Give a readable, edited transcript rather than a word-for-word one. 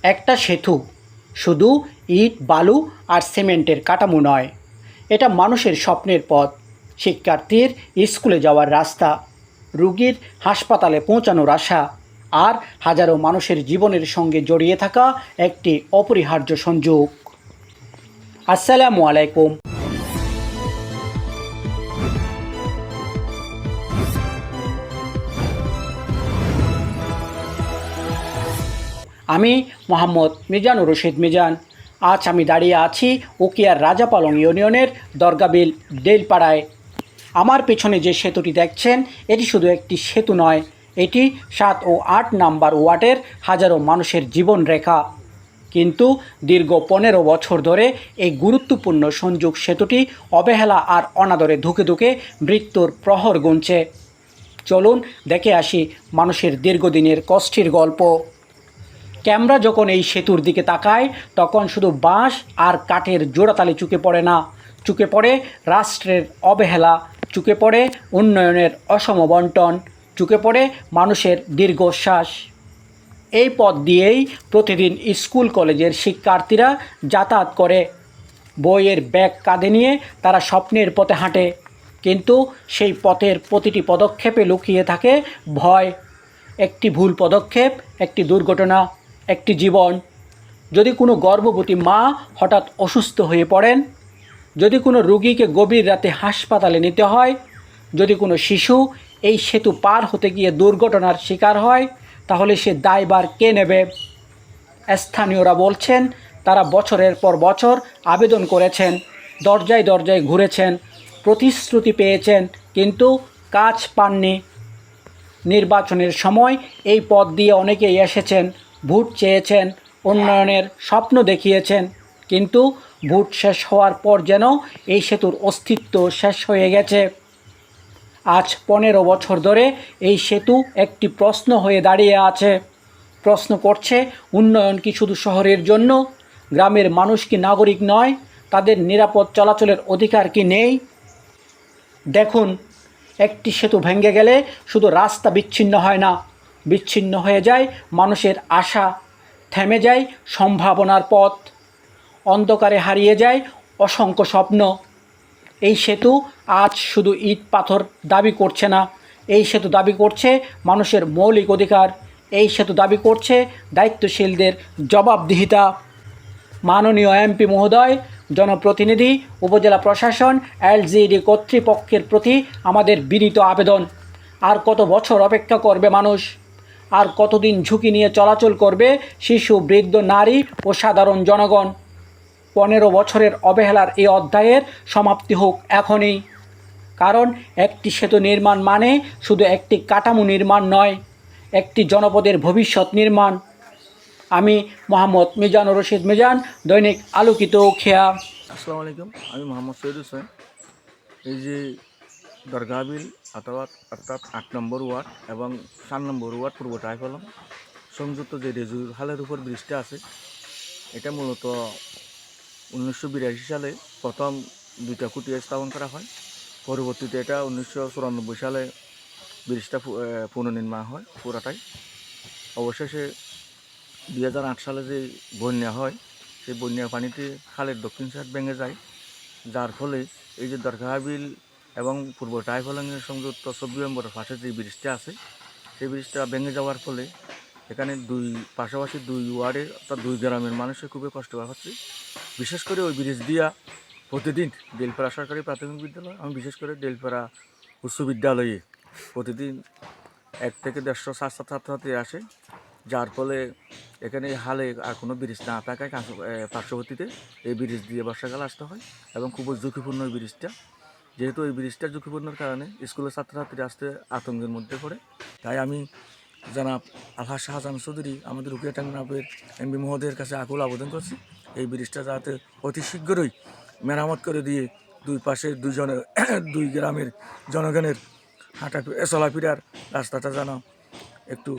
একটা সেতু শুধু ইট বালু আর সিমেন্টের কাঠামো নয়, এটা মানুষের স্বপ্নের পথ, শিক্ষার্থীর স্কুলে যাওয়ার রাস্তা, রুগীর হাসপাতালে পৌঁছানোর আশা, আর হাজারো মানুষের জীবনের সঙ্গে জড়িয়ে থাকা একটি অপরিহার্য সংযোগ। আসসালামু আলাইকুম। আমি মোহাম্মদ মিজানুর রশিদ মিজান। আজ আমি দাঁড়িয়ে আছি উকিয়ার রাজাপালং ইউনিয়নের দরগাবিল ডেলপাড়ায়। আমার পেছনে যে সেতুটি দেখছেন, এটি শুধু একটি সেতু নয়, এটি 7 ও 8 নাম্বার ওয়ার্ডের হাজারো মানুষের জীবনরেখা। কিন্তু দীর্ঘ 15 বছর ধরে এই গুরুত্বপূর্ণ সংযোগ সেতুটি অবহেলা আর অনাদরে ধুকে ধুকে মৃত্যুর প্রহর গুনছে। চলুন দেখে আসি মানুষের দীর্ঘদিনের কষ্টের গল্প। ক্যামেরা যখন এই সেতুর দিকে তাকায়, তখন শুধু বাঁশ আর কাঠের জোড়াতালি চুকে পড়ে না, চুকে পড়ে রাষ্ট্রের অবহেলা, চুকে পড়ে উন্নয়নের অসম বণ্টন, চুকে পড়ে মানুষের দীর্ঘশ্বাস। এই পথ দিয়েই প্রতিদিন স্কুল কলেজের শিক্ষার্থীরা যাতায়াত করে। বইয়ের ব্যাগ কাঁধে নিয়ে তারা স্বপ্নের পথে হাঁটে, কিন্তু সেই পথের প্রতিটি পদক্ষেপে লুকিয়ে থাকে ভয়। একটি ভুল পদক্ষেপ, একটি দুর্ঘটনা, একটি জীবন। যদি কোনো গর্ভবতী মা হঠাৎ অসুস্থ হয়ে পড়েন, যদি কোনো রোগীকে গভীর রাতে হাসপাতালে নিতে হয়, যদি কোনো শিশু এই সেতু পার হতে গিয়ে দুর্ঘটনার শিকার হয়, তাহলে সে দায়ভার কে নেবে? স্থানীয়রা বলছেন, তারা বছরের পর বছর আবেদন করেছেন, দরজায় দরজায় ঘুরেছেন, প্রতিশ্রুতি পেয়েছেন, কিন্তু কাজ পাননি। নির্বাচনের সময় এই পথ দিয়ে অনেকেই এসেছেন, ভোট চেয়েছেন, উন্নয়নের স্বপ্ন দেখিয়েছেন, কিন্তু ভোট শেষ হওয়ার পর যেন এই সেতুর অস্তিত্ব শেষ হয়ে গেছে। আজ 15 বছর ধরে এই সেতু একটি প্রশ্ন হয়ে দাঁড়িয়ে আছে। প্রশ্ন করছে, উন্নয়ন কি শুধু শহরের জন্য? গ্রামের মানুষ কি নাগরিক নয়? তাদের নিরাপদ চলাচলের অধিকার কি নেই? দেখুন, একটি সেতু ভেঙে গেলে শুধু রাস্তা বিচ্ছিন্ন হয় না, বিচ্ছিন্ন হয়ে যায় মানুষের আশা, থেমে যায় সম্ভাবনার পথ, অন্ধকারে হারিয়ে যায় অসংখ্য স্বপ্ন। এই সেতু আজ শুধু ইট পাথর দাবি করছে না, এই সেতু দাবি করছে মানুষের মৌলিক অধিকার, এই সেতু দাবি করছে দায়িত্বশীলদের জবাবদিহিতা। মাননীয় এমপি মহোদয়, জনপ্রতিনিধি, উপজেলা প্রশাসন, এলজিইডি কর্তৃপক্ষের প্রতি আমাদের বিনীত আবেদন, আর কত বছর অপেক্ষা করবে মানুষ? আর কতদিন ঝুঁকি নিয়ে চলাচল করবে শিশু, বৃদ্ধ, নারী ও সাধারণ জনগণ? 15 বছরের অবহেলার এই অধ্যায়ের সমাপ্তি হোক এখনই। কারণ একটি সেতু নির্মাণ মানে শুধু একটি কাঠামো নির্মাণ নয়, একটি জনপদের ভবিষ্যৎ নির্মাণ। আমি মোহাম্মদ মিজানুর রশিদ মিজান, দৈনিক আলোকিত উখিয়া। আসসালামু আলাইকুম। আমি মোহাম্মদ সৈয়দ হোসেন। এই যে দরগাবিল অর্থাৎ 8 নম্বর ওয়ার্ড এবং 7 নম্বর ওয়ার্ড পূর্ব টাইফলং সংযুক্ত যে রেজুর হালের উপর ব্রিজটা আছে, এটা মূলত 1982 সালে প্রথম 2টা খুঁটি স্থাপন করা হয়। পরবর্তীতে এটা 1994 সালে ব্রিজটা পুনর্নির্মাণ হয় পুরাটাই। অবশেষে 2008 সালে যে বন্যা হয়, সেই বন্যার পানিতে খালের দক্ষিণ সাইড ভেঙে যায়, যার ফলে এই যে দরগাবিল এবং পূর্ব টাইফলংয়ের সংযুক্ত 24 নম্বরের পাশে যে ব্রিজটা আছে, সেই ব্রিজটা ভেঙে যাওয়ার ফলে এখানে পাশাপাশি 2 ওয়ার্ডের অর্থাৎ 2 গ্রামের মানুষের খুবই কষ্ট হচ্ছে। বিশেষ করে ওই ব্রিজ দিয়া প্রতিদিন ডেলপাড়া সরকারি প্রাথমিক বিদ্যালয়, আমি বিশেষ করে ডেলপাড়া উচ্চ বিদ্যালয়ে প্রতিদিন 1 থেকে 150 ছাত্রছাত্রী আসে, যার ফলে এখানে হালে আর কোনো ব্রিজ না থাকায় পার্শ্ববর্তীতে এই ব্রিজ দিয়ে বর্ষাকাল আসতে হয় এবং খুবই ঝুঁকিপূর্ণ এই ব্রিজটা। যেহেতু এই ব্রিজটা ঝুঁকিপূর্ণর কারণে স্কুলের ছাত্রছাত্রীরা আসতে আতঙ্কের মধ্যে পড়ে, তাই আমি জনাব আলহাজ শাহজাহান চৌধুরী আমাদের উকিয়া টাঙ্গনাপের এমপি মহোদয়ের কাছে আকুল আবেদন করছি, এই ব্রিজটা যাতে অতি শীঘ্রই মেরামত করে দিয়ে দুই পাশে দুই গ্রামের জনগণের হাঁটা চলাফেরার রাস্তাটা যেন একটু